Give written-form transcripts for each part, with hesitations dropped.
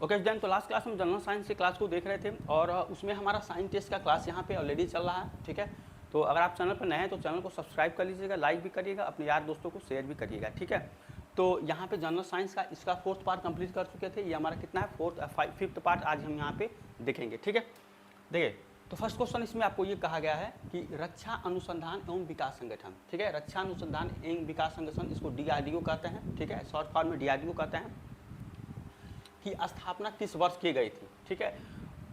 Okay then, तो last class में general science की क्लास को देख रहे थे और उसमें हमारा साइंस टेस्ट का क्लास यहाँ पे ऑलरेडी चल रहा है, ठीक है। तो अगर आप चैनल पर नए हैं तो चैनल को सब्सक्राइब कर लीजिएगा, लाइक भी करिएगा, अपने यार दोस्तों को शेयर भी करिएगा, ठीक है। तो यहाँ पे जनरल साइंस का इसका 4th पार्ट कंप्लीट कर चुके थे। ये हमारा कितना है 5th पार्ट आज हम यहाँ पे देखेंगे, ठीक है। देखिए, तो फर्स्ट क्वेश्चन इसमें आपको ये कहा गया है कि रक्षा अनुसंधान एवं विकास संगठन, ठीक है, रक्षा अनुसंधान एवं विकास संगठन, इसको DRDO कहते हैं, ठीक है, शॉर्ट फॉर्म में DRDO कहते हैं, की स्थापना किस वर्ष की गई थी, ठीक है।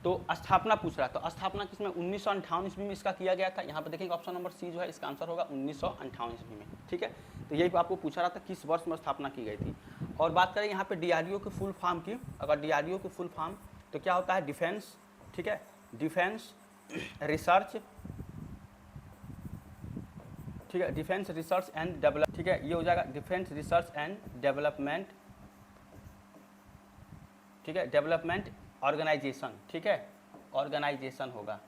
तो स्थापना पूछ रहा है, तो स्थापना किसमें 1958 ईस्वी में इसका किया गया था। यहाँ पे देखेंगे ऑप्शन नंबर सी जो है इसका आंसर होगा 1958 ईस्वी में, ठीक है। तो यही आपको पूछा रहा था किस वर्ष में स्थापना की गई थी। और बात करें यहाँ पे DRDO के फुल फॉर्म की, अगर DRDO के फुल फॉर्म तो क्या होता है, डिफेंस, ठीक है, डिफेंस रिसर्च, ठीक है, डिफेंस रिसर्च एंड डेवलप, ठीक है, ये हो जाएगा डिफेंस रिसर्च एंड डेवलपमेंट, ठीक है, डेवलपमेंट ऑर्गेनाइजेशन, ठीक है, ऑर्गेनाइजेशन होगा,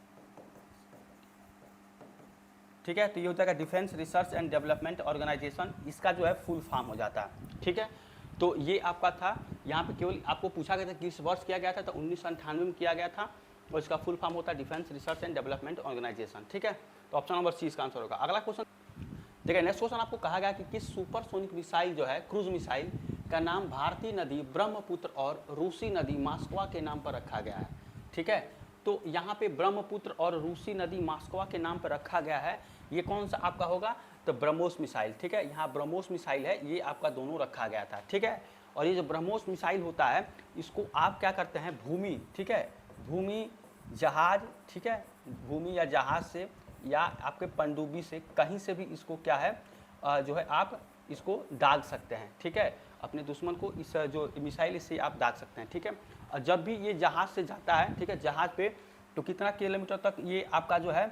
ठीक है। तो ये हो जाएगा defence research and development organisation, इसका जो है फुल फॉर्म हो जाता है, ठीक है। तो ये आपका था, यहाँ पे केवल आपको पूछा गया था किस वर्ष किया गया था, तो 1998 में किया गया था और इसका फुल फॉर्म होता है defence research and development organisation, ठीक है। तो ऑप्शन नंबर सी इसका आंसर होगा। अगला क्वेश्चन देखिए, नेक्स्ट क्वेश्चन आपको कहा गया कि किस सुपरसोनिक मिसाइल जो है, क्रूज मिसाइल का नाम भारतीय नदी ब्रह्मपुत्र और रूसी नदी मास्कवा के नाम पर रखा गया है, ठीक है। तो यहाँ पे ब्रह्मपुत्र और रूसी नदी मास्कवा के नाम पर रखा गया है, ये कौन सा आपका होगा, तो ब्रह्मोस मिसाइल, ठीक है। यहाँ ब्रह्मोस मिसाइल है, ये आपका दोनों रखा गया था, ठीक है। और ये जो ब्रह्मोस मिसाइल होता है इसको आप क्या करते हैं, भूमि, ठीक है, भूमि जहाज, ठीक है, भूमि या जहाज से या आपके पनडुब्बी से कहीं से भी इसको क्या है जो है आप इसको दाग सकते हैं, ठीक है। अपने दुश्मन को इस जो मिसाइल इससे आप दाग सकते हैं, ठीक है। और जब भी ये जहाज से जाता है, ठीक है, जहाज पे तो कितना किलोमीटर तक ये आपका जो है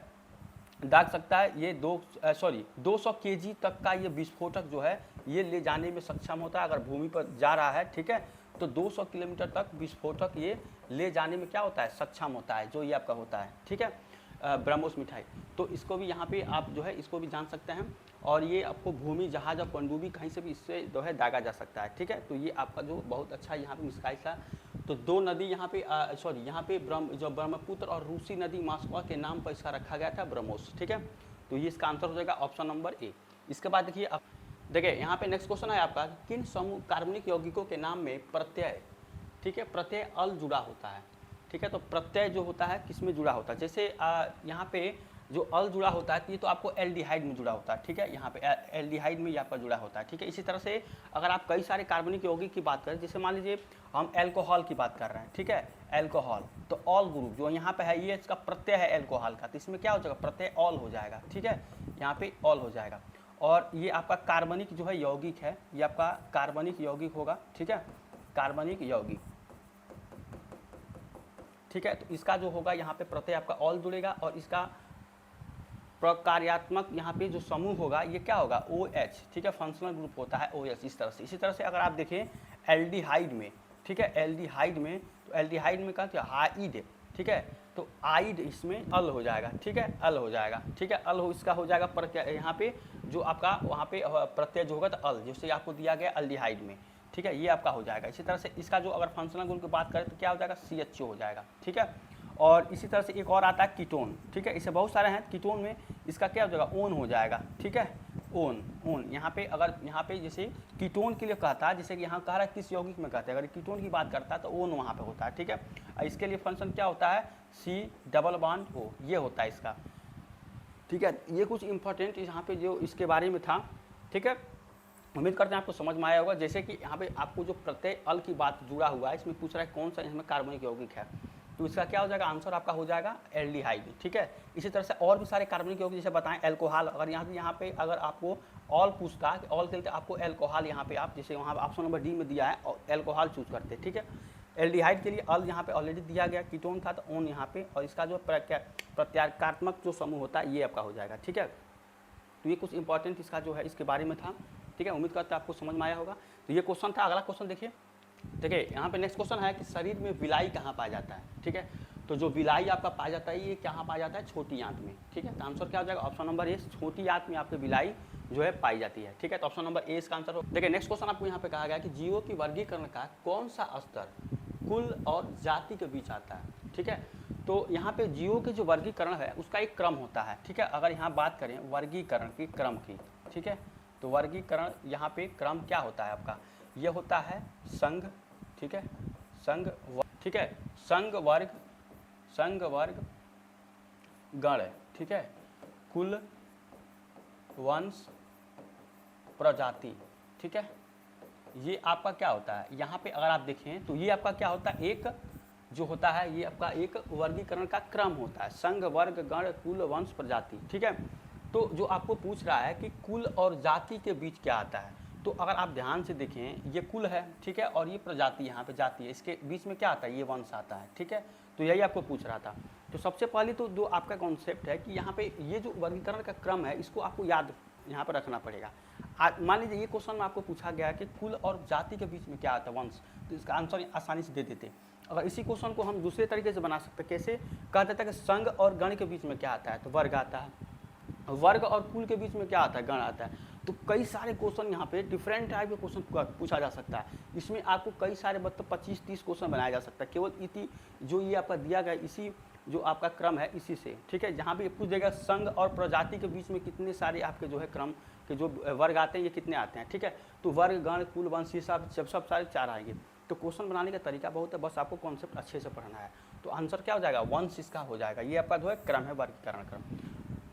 दाग सकता है, ये 200 kg तक का ये विस्फोटक जो है ये ले जाने में सक्षम होता है। अगर भूमि पर जा रहा है, ठीक है, तो 200 किलोमीटर तक विस्फोटक ये ले जाने में क्या होता है, सक्षम होता है, जो ये आपका होता है, ठीक है, ब्रह्मोस मिठाई। तो इसको भी यहाँ पे आप जो है इसको भी जान सकते हैं। और ये आपको भूमि जहाज और पनडुब्बी कहीं से भी इससे जो है दागा जा सकता है, ठीक है। तो ये आपका जो बहुत अच्छा यहाँ पे मिसाइल था। तो दो नदी यहाँ पे यहाँ पे जो ब्रह्मपुत्र और रूसी नदी मास्कवा के नाम पर इसका रखा गया था ब्रह्मोस, ठीक है। तो ये इसका आंसर हो जाएगा ऑप्शन नंबर ए। इसके बाद देखिए अब देखिए यहाँ पे नेक्स्ट क्वेश्चन है आपका, किन समूह कार्बनिक यौगिकों के नाम में प्रत्यय, ठीक है, प्रत्यय अल जुड़ा होता है, ठीक है। तो प्रत्यय जो होता है किस में जुड़ा होता है, जैसे यहाँ पे जो अल जुड़ा होता है ये तो आपको एल्डिहाइड में जुड़ा होता है, ठीक है, यहाँ पे एल्डिहाइड में यहाँ पर जुड़ा होता है, ठीक है। इसी तरह से अगर आप कई सारे कार्बनिक यौगिक की बात करें, जैसे मान लीजिए हम एल्कोहल की बात कर रहे हैं, ठीक है, एल्कोहल, तो ऑल ग्रुप जो यहाँ पे है ये इसका प्रत्यय है एल्कोहल का, तो इसमें क्या हो जाएगा, प्रत्यय ऑल हो जाएगा, ठीक है, यहाँ पे ऑल हो जाएगा। और ये आपका कार्बनिक जो है यौगिक है, ये आपका कार्बनिक यौगिक होगा, ठीक है, कार्बनिक यौगिक, ठीक है। तो इसका जो होगा यहाँ पे प्रत्यय आपका ऑल जुड़ेगा और इसका प्रकार्यात्मक यहाँ पे जो समूह होगा ये क्या होगा, OH, ठीक है, फंक्शनल ग्रुप होता है OH इस तरह से। इसी तरह से अगर आप देखें एल्डिहाइड में, ठीक है, एल्डिहाइड में, तो एल्डिहाइड में क्या हाइड, ठीक है, तो आइड इसमें अल हो जाएगा, ठीक है, अल हो जाएगा, ठीक है, अल हो इसका हो जाएगा पर यहाँ पे जो आपका वहाँ पे प्रत्यय जो होगा तो अल, जैसे आपको दिया गया एल्डिहाइड में, ठीक है, ये आपका हो जाएगा। इसी तरह से इसका जो अगर फंक्शनल ग्रुप की बात करें तो क्या हो जाएगा, CHO हो जाएगा, ठीक है। और इसी तरह से एक और आता है कीटोन, ठीक है, इसे बहुत सारे हैं। कीटोन में इसका क्या हो जाएगा, ओन हो जाएगा, ठीक है, ओन यहाँ पे अगर यहाँ पे जैसे कीटोन के लिए कहता है, जैसे कि यहाँ कह रहा है किस यौगिक में कहते हैं, अगर कीटोन की बात करता है तो ओन वहाँ पे होता है, ठीक है। इसके लिए फंक्शन क्या होता है, C++O, ये होता है इसका, ठीक है। ये कुछ इंपॉर्टेंट यहाँ पे जो इसके बारे में था, ठीक है। उम्मीद करते हैं आपको समझ में आया होगा। जैसे कि यहाँ पे आपको जो प्रत्यय अल की बात जुड़ा हुआ है, इसमें पूछ रहा है कौन सा इसमें कार्बनिक यौगिक है, तो इसका क्या हो जाएगा, आंसर आपका हो जाएगा एल्डिहाइड, ठीक है। इसी तरह से और भी सारे कार्बनिक यौगिक जैसे बताएं एल्कोहल, अगर यहाँ पे अगर आपको ऑल पूछता है, ऑल के लिए आपको एल्कोहल यहाँ पे आप जैसे वहाँ ऑप्शन नंबर डी में दिया है और एल्कोहल चूज करते, ठीक है। एल्डिहाइड के लिए अल यहाँ पे ऑलरेडी दिया गया, कीटोन था तो ओन यहाँ पे, और इसका जो प्रत्यार्कात्मक जो समूह होता है ये आपका हो जाएगा, ठीक है। तो ये कुछ इंपॉर्टेंट इसका जो है इसके बारे में था, ठीक है। उम्मीद करते हैं आपको समझ में आया होगा। तो ये क्वेश्चन था। अगला क्वेश्चन देखिए यहाँ पे नेक्स्ट क्वेश्चन है कि शरीर में विलाई कहाँ पाया जाता है, ठीक है। तो जो विलाई आपका पाया जाता है ये कहाँ पाया जाता है, छोटी आंत में, ठीक है। तो आंसर क्या हो जाएगा, ऑप्शन नंबर ए, छोटी आंत में आपके विलाई जो है पाई जाती है, ठीक है। तो ऑप्शन नंबर ए इसका आंसर हो। देखिए नेक्स्ट क्वेश्चन आपको यहाँ पे कहा गया कि जीवों की वर्गीकरण का कौन सा स्तर कुल और जाति के बीच आता है। ठीक है, तो यहाँ पे जीवों के जो वर्गीकरण है उसका एक क्रम होता है। ठीक है, अगर यहाँ बात करें वर्गीकरण की क्रम की, ठीक है, तो वर्गीकरण यहाँ पे क्रम क्या होता है आपका, ये होता है संघ, ठीक है, संघ, ठीक है, संघ वर्ग गण, ठीक है, कुल, वंश, प्रजाति। ठीक है, ये आपका क्या होता है, यहाँ पे अगर आप देखें तो ये आपका क्या होता है, एक जो होता है ये आपका एक वर्गीकरण का क्रम होता है, संघ, वर्ग, गण, कुल, वंश, प्रजाति। ठीक है, तो जो आपको पूछ रहा है कि कुल और जाति के बीच क्या आता है, तो अगर आप ध्यान से देखें ये कुल है, ठीक है, और ये प्रजाति यहाँ पे जाति है, इसके बीच में क्या आता है, ये वंश आता है। ठीक है, तो यही आपको पूछ रहा था। तो सबसे पहले तो जो आपका कॉन्सेप्ट है कि यहाँ पे ये जो वर्गीकरण का क्रम है इसको आपको याद यहाँ पर रखना पड़ेगा। मान लीजिए ये क्वेश्चन में आपको पूछा गया कि कुल और जाति के बीच में क्या आता है, वंश, तो इसका आंसर आसानी से दे देते। अगर इसी क्वेश्चन को हम दूसरे तरीके से बना सकते हैं, कैसे, कहा जाता है कि संघ और गण के बीच में क्या आता है, तो वर्ग आता है, वर्ग और कुल के बीच में क्या आता है, गण आता है। तो कई सारे क्वेश्चन यहाँ पे डिफरेंट टाइप के क्वेश्चन पूछा जा सकता है। इसमें आपको कई सारे मतलब 25-30 क्वेश्चन बनाया जा सकता है, केवल इसी जो ये आपका दिया गया इसी जो आपका क्रम है इसी से। ठीक है, जहाँ भी पूछ देगा संघ और प्रजाति के बीच में कितने सारे आपके जो है क्रम के जो वर्ग आते हैं ये कितने आते हैं। ठीक है, तो वर्ग, गण, कुल, वंश, ये सब सारे 4 आएंगे। तो क्वेश्चन बनाने का तरीका बहुत है, बस आपको कॉन्सेप्ट अच्छे से पढ़ना है। तो आंसर क्या हो जाएगा, वंश इसका हो जाएगा। ये आपका जो है क्रम है, वर्गीकरण क्रम।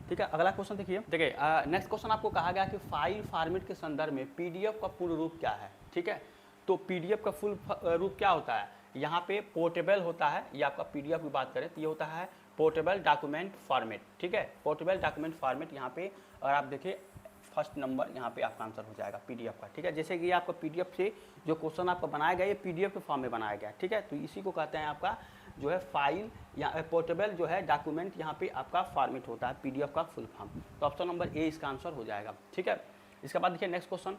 ठीक है, अगला क्वेश्चन देखिए, नेक्स्ट क्वेश्चन आपको कहा गया कि फाइल फॉर्मेट के संदर्भ में पीडीएफ का पूर्ण रूप क्या है। ठीक है, तो पीडीएफ का फुल रूप क्या होता है, यहाँ पे पोर्टेबल होता है। ये आपका पीडीएफ की बात करें तो ये होता है पोर्टेबल डॉक्यूमेंट फॉर्मेट। ठीक है, पोर्टेबल डॉक्यूमेंट फॉर्मेट, यहाँ पे अगर आप देखिए फर्स्ट नंबर यहाँ पे आपका आंसर हो जाएगा पीडीएफ का। ठीक है, जैसे कि आपका पीडीएफ से जो क्वेश्चन आपका बनाया गया ये पीडीएफ के फॉर्म में बनाया गया। ठीक है, तो इसी को कहते हैं आपका जो है फाइल या पोर्टेबल जो है डॉक्यूमेंट, यहाँ पे आपका फॉर्मेट होता है पीडीएफ का फुल फॉर्म। तो ऑप्शन नंबर ए इसका आंसर हो जाएगा। ठीक है, इसके बाद देखिए नेक्स्ट क्वेश्चन,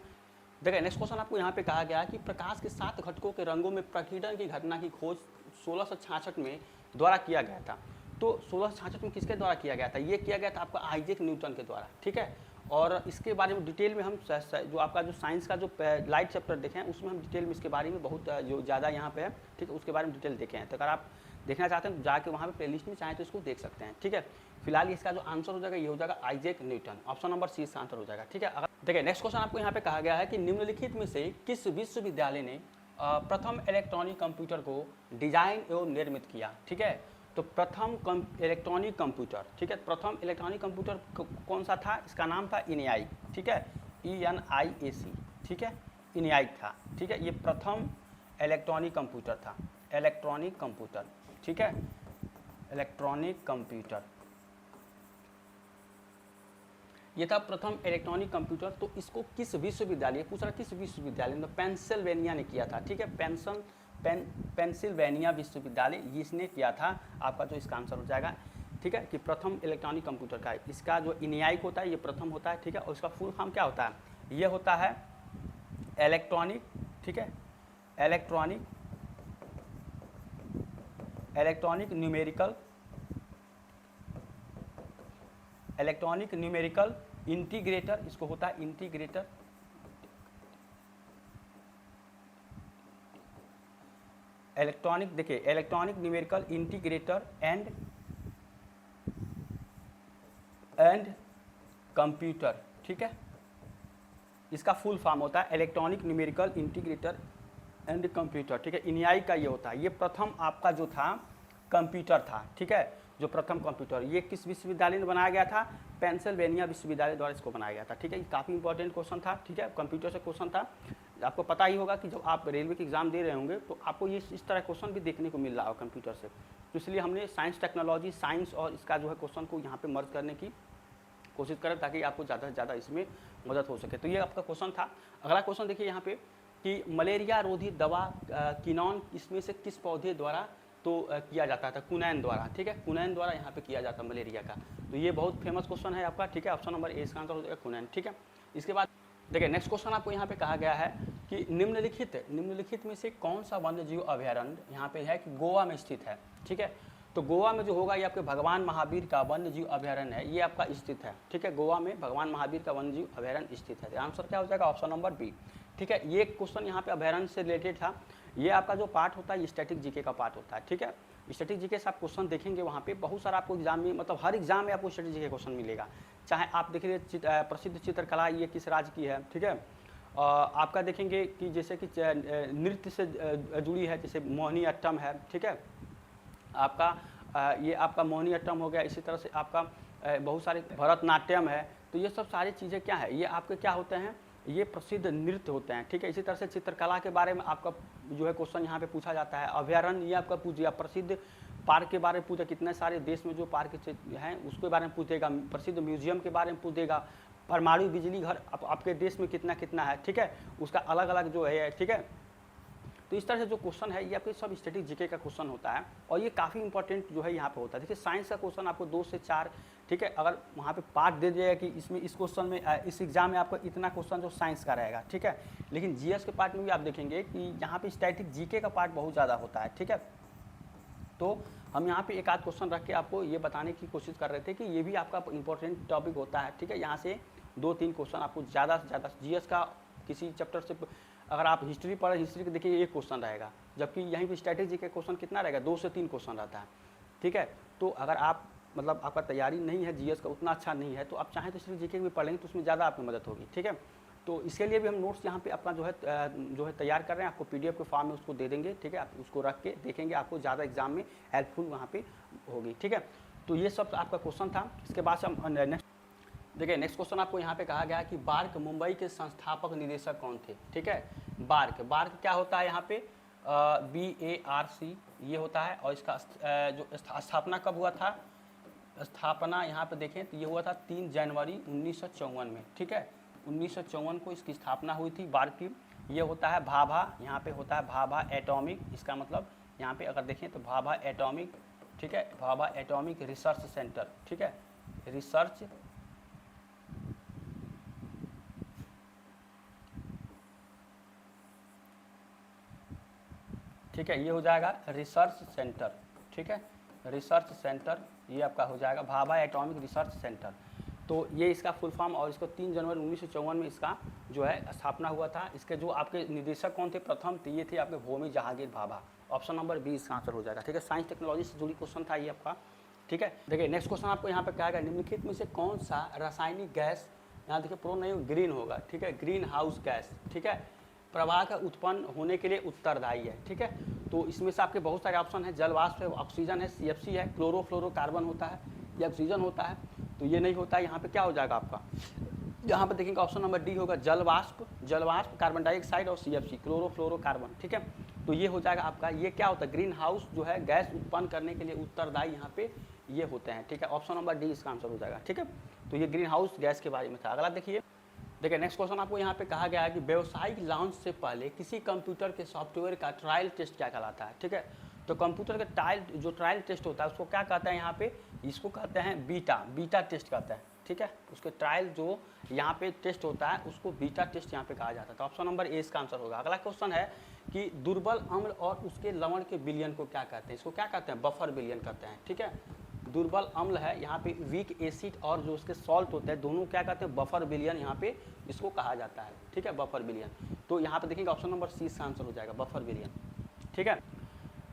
देखिए नेक्स्ट क्वेश्चन आपको यहाँ पे कहा गया है कि प्रकाश के 7 घटकों के रंगों में प्रकीर्णन की घटना की खोज 1666 में द्वारा किया गया था। तो 1666 में किसके द्वारा किया गया था, ये किया गया था आपका आइजैक न्यूटन के द्वारा। ठीक है, और इसके बारे में डिटेल में हम जो आपका जो साइंस का जो लाइट चैप्टर देखें उसमें हम डिटेल में इसके बारे में बहुत जो ज़्यादा यहाँ पे है, ठीक है, उसके बारे में डिटेल देखें हैं। तो अगर आप देखना चाहते हैं तो जाके वहाँ पे प्लेलिस्ट में चाहें तो इसको देख सकते हैं। ठीक है, फिलहाल इसका जो आंसर हो जाएगा ये हो जाएगा Isaac Newton, option number C इसका आंसर हो जाएगा। ठीक है, अगर देखिए नेक्स्ट क्वेश्चन आपको यहाँ पे कहा गया है कि निम्नलिखित में से किस विश्वविद्यालय ने प्रथम इलेक्ट्रॉनिक कंप्यूटर को डिजाइन एवं निर्मित किया। ठीक है, तो प्रथम इलेक्ट्रॉनिक कंप्यूटर, ठीक है, प्रथम इलेक्ट्रॉनिक कंप्यूटर कौन सा था, इसका नाम था इनियाक। ठीक है, ENIAC, ठीक है, इनियाक था। ठीक है, ये प्रथम इलेक्ट्रॉनिक कंप्यूटर था, इलेक्ट्रॉनिक कंप्यूटर। ठीक है, इलेक्ट्रॉनिक कंप्यूटर ये था प्रथम इलेक्ट्रॉनिक कंप्यूटर। तो इसको किस विश्वविद्यालय, पूछ रहा किस विश्वविद्यालय में, पेंसिल्वेनिया ने किया था। ठीक है, पेंसिल्वेनिया विश्वविद्यालय इसने किया था, आपका जो इसका आंसर हो जाएगा। ठीक है, कि प्रथम इलेक्ट्रॉनिक कंप्यूटर का इसका जो इनियाक होता है ये प्रथम होता है। ठीक है, और इसका फुल फॉर्म क्या होता है, ये होता है इलेक्ट्रॉनिक, ठीक है, इलेक्ट्रॉनिक न्यूमेरिकल इंटीग्रेटर, इसको होता है इंटीग्रेटर, इलेक्ट्रॉनिक, देखिए electronic numerical integrator and computer. ठीक है, इसका फुल फॉर्म होता है electronic numerical integrator and computer. ठीक है, इनियाक का ये होता है, ये प्रथम आपका जो था कंप्यूटर था। ठीक है, जो प्रथम कंप्यूटर ये किस विश्वविद्यालय में बनाया गया था, पेंसिल्वेनिया विश्वविद्यालय द्वारा इसको बनाया गया था। ठीक है, ये काफ़ी इंपॉर्टेंट क्वेश्चन था। ठीक है, कंप्यूटर से क्वेश्चन था, आपको पता ही होगा कि जब आप रेलवे के एग्जाम दे रहे होंगे तो आपको ये इस तरह क्वेश्चन भी देखने को मिल रहा होगा कंप्यूटर से। तो इसलिए हमने साइंस, टेक्नोलॉजी, साइंस और इसका जो है क्वेश्चन को यहाँ पे मर्ज करने की कोशिश करें ताकि आपको ज़्यादा से ज़्यादा इसमें मदद हो सके। तो ये आपका क्वेश्चन था। अगला क्वेश्चन देखिए यहाँ पे कि मलेरिया रोधी दवा किनॉन इसमें से किस पौधे द्वारा तो किया जाता था, कुनैन द्वारा। ठीक है, कुनैन द्वारा यहाँ पे किया जाता है मलेरिया का। तो ये बहुत फेमस क्वेश्चन है आपका। ठीक है, ऑप्शन नंबर ए इसका आंसर हो जाएगा कुनैन। ठीक है, इसके बाद देखिए नेक्स्ट क्वेश्चन आपको यहाँ पे कहा गया है कि निम्नलिखित में से कौन सा वन्यजीव अभयारण्य यहाँ पे है कि गोवा में स्थित है। ठीक है, तो गोवा में जो होगा ये आपके भगवान महावीर का वन्यजीव अभयारण्य है, ये आपका स्थित है। ठीक है, गोवा में भगवान महावीर का वन्यजीव अभयारण्य स्थित है। आंसर क्या हो जाएगा, ऑप्शन नंबर बी। ठीक है, ये क्वेश्चन यहाँ पे अभयारण्य से रिलेटेड था। ये आपका जो पार्ट होता है ये स्टैटिक जीके का पार्ट होता है, ठीक है। स्टैटिक जीके से आप क्वेश्चन देखेंगे वहाँ पे बहुत सारा आपको एग्जाम में, मतलब हर एग्जाम में आपको स्टैटिक जीके क्वेश्चन मिलेगा। चाहे आप देखिए प्रसिद्ध चित्रकला ये किस राज्य की है, ठीक है। आपका देखेंगे कि जैसे कि नृत्य से जुड़ी है, जैसे मोहिनी अट्टम है, ठीक है। आपका ये आपका मोहिनी अट्टम हो गया। इसी तरह से आपका बहुत सारे भरतनाट्यम है। तो ये सब सारी चीज़ें क्या है, ये आपके क्या होते हैं, ये प्रसिद्ध नृत्य होते हैं, ठीक है। इसी तरह से चित्रकला के बारे में आपका जो है क्वेश्चन यहाँ पे पूछा जाता है। अभ्यारण्य ये आपका पूछ दिया, प्रसिद्ध पार्क के बारे में पूछा, कितने सारे देश में जो पार्क हैं उसके बारे में पूछेगा, प्रसिद्ध म्यूजियम के बारे में पूछेगा, परमाणु बिजली घर आपके देश में कितना कितना है, ठीक है, उसका अलग अलग जो है, ठीक है। तो इस तरह से जो क्वेश्चन है ये आपके सब स्टैटिक जीके का क्वेश्चन होता है और ये काफ़ी इंपॉर्टेंट जो है यहाँ पे होता है। देखिए साइंस का क्वेश्चन आपको 2 से 4, ठीक है, अगर वहाँ पे पार्ट दे दिया कि इसमें इस क्वेश्चन में इस एग्जाम में आपको इतना क्वेश्चन जो साइंस का रहेगा, ठीक है। लेकिन जीएस के पार्ट में भी आप देखेंगे कि यहाँ पे स्टैटिक जीके का पार्ट बहुत ज़्यादा होता है, ठीक है। तो हम यहाँ पे एक आध क्वेश्चन रख के आपको ये बताने की कोशिश कर रहे थे कि ये भी आपका इंपॉर्टेंट टॉपिक होता है, ठीक है। यहाँ से 2-3 क्वेश्चन आपको ज़्यादा से ज़्यादा जीएस का किसी चैप्टर से, अगर आप हिस्ट्री पढ़े, हिस्ट्री के देखिए एक क्वेश्चन रहेगा, जबकि यहीं पे स्ट्रैटेजी के क्वेश्चन कितना रहेगा, 2 से 3 क्वेश्चन रहता है, ठीक है। तो अगर आप मतलब आपका तैयारी नहीं है जीएस का उतना अच्छा नहीं है, तो आप चाहें तो स्ट्रैटेजी जीके भी पढ़ेंगे तो उसमें ज़्यादा आपकी मदद होगी, ठीक है। तो इसके लिए भी हम नोट्स यहाँ पे अपना जो है तैयार कर रहे हैं, आपको पीडीएफ के फॉर्म में उसको दे देंगे, ठीक है। आप उसको रख के देखेंगे, आपको ज़्यादा एग्जाम में हेल्पफुल वहाँ पे होगी, ठीक है। तो ये सब आपका क्वेश्चन था। इसके बाद से हम नेक्स्ट देखिए, नेक्स्ट क्वेश्चन आपको यहाँ पे कहा गया है कि बार्क मुंबई के संस्थापक निदेशक कौन थे, ठीक है। बार्क क्या होता है यहाँ पे, BARC ये होता है। और इसका जो स्थापना कब हुआ था, स्थापना यहाँ पे देखें तो ये हुआ था 3 जनवरी 1954 में, ठीक है। 1954 को इसकी स्थापना हुई थी बार्क की। ये होता है भाभा, यहाँ पे होता है भाभा एटॉमिक, इसका मतलब यहाँ पे अगर देखें तो भाभा एटॉमिक, ठीक है, भाभा एटॉमिक रिसर्च सेंटर, ठीक है, रिसर्च ठीक है, ये हो जाएगा रिसर्च सेंटर, ठीक है, रिसर्च सेंटर ये आपका हो जाएगा भाभा एटॉमिक रिसर्च सेंटर। तो ये इसका फुल फॉर्म, और इसको 3 जनवरी 1954 में इसका जो है स्थापना हुआ था। इसके जो आपके निदेशक कौन थे प्रथम, तो ये थे आपके होमी जहांगीर भाभा। ऑप्शन नंबर 20 इसका आंसर हो जाएगा, ठीक है। साइंस टेक्नोलॉजी से जुड़ी क्वेश्चन था ये आपका, ठीक है। देखिए नेक्स्ट क्वेश्चन आपको यहाँ पे क्या है, निम्नलिखित में से कौन सा रासायनिक गैस, यहाँ देखिए प्रो नहीं ग्रीन होगा, ठीक है, ग्रीन हाउस गैस, ठीक है, प्रवाह का उत्पन्न होने के लिए उत्तरदायी है, ठीक है। तो इसमें से आपके बहुत सारे ऑप्शन हैं, जल वाष्प है, ऑक्सीजन है, CFC है, क्लोरोफ्लोरोकार्बन होता है, ये ऑक्सीजन होता है। तो ये नहीं होता है, यहाँ पे क्या हो जाएगा आपका, यहाँ पे देखेंगे ऑप्शन नंबर डी होगा जल वाष्प, कार्बन डाइऑक्साइड और CFC क्लोरोफ्लोरोकार्बन, ठीक है। तो ये हो जाएगा आपका, ये क्या होता है, ग्रीन हाउस जो है गैस उत्पन्न करने के लिए उत्तरदायी यहाँ पे ये होते हैं, ठीक है। ऑप्शन नंबर डी इसका आंसर हो जाएगा, ठीक है। तो ये ग्रीन हाउस गैस के बारे में था। अगला देखिए नेक्स्ट क्वेश्चन आपको यहाँ पे कहा गया है कि व्यावसायिक लॉन्च से पहले किसी कंप्यूटर के सॉफ्टवेयर का ट्रायल टेस्ट क्या कहलाता है, ठीक है। तो कंप्यूटर का ट्रायल टेस्ट होता है उसको क्या कहते हैं यहाँ पे, इसको कहते हैं बीटा टेस्ट कहते हैं, ठीक है। उसके ट्रायल जो यहाँ पे टेस्ट होता है उसको बीटा टेस्ट यहाँ पे कहा जाता है। तो ऑप्शन नंबर ए इसका आंसर होगा। अगला क्वेश्चन है कि दुर्बल अम्ल और उसके लवण के विलयन को क्या कहते हैं, इसको क्या कहते हैं, बफर विलयन कहते हैं, ठीक है। दुर्बल अम्ल है यहाँ पे, वीक एसिड और जो उसके सॉल्ट होते हैं दोनों क्या कहते हैं, बफर विलयन यहाँ पे इसको कहा जाता है, ठीक है, बफर विलयन। तो यहाँ पे देखेंगे ऑप्शन नंबर सी इसका आंसर हो जाएगा, बफर विलयन, ठीक है।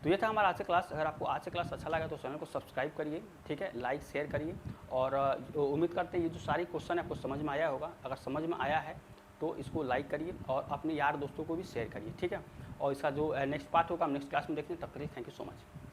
तो ये था हमारा आज से क्लास। अगर आपको आज से क्लास अच्छा लगा तो चैनल को सब्सक्राइब करिए, ठीक है, लाइक शेयर करिए। और उम्मीद करते हैं ये जो सारी क्वेश्चन आपको समझ में आया होगा। अगर समझ में आया है तो इसको लाइक करिए और अपने यार दोस्तों को भी शेयर करिए, ठीक है। और इसका जो नेक्स्ट पार्ट होगा हम नेक्स्ट क्लास में देखते हैं। तब तक थैंक यू सो मच।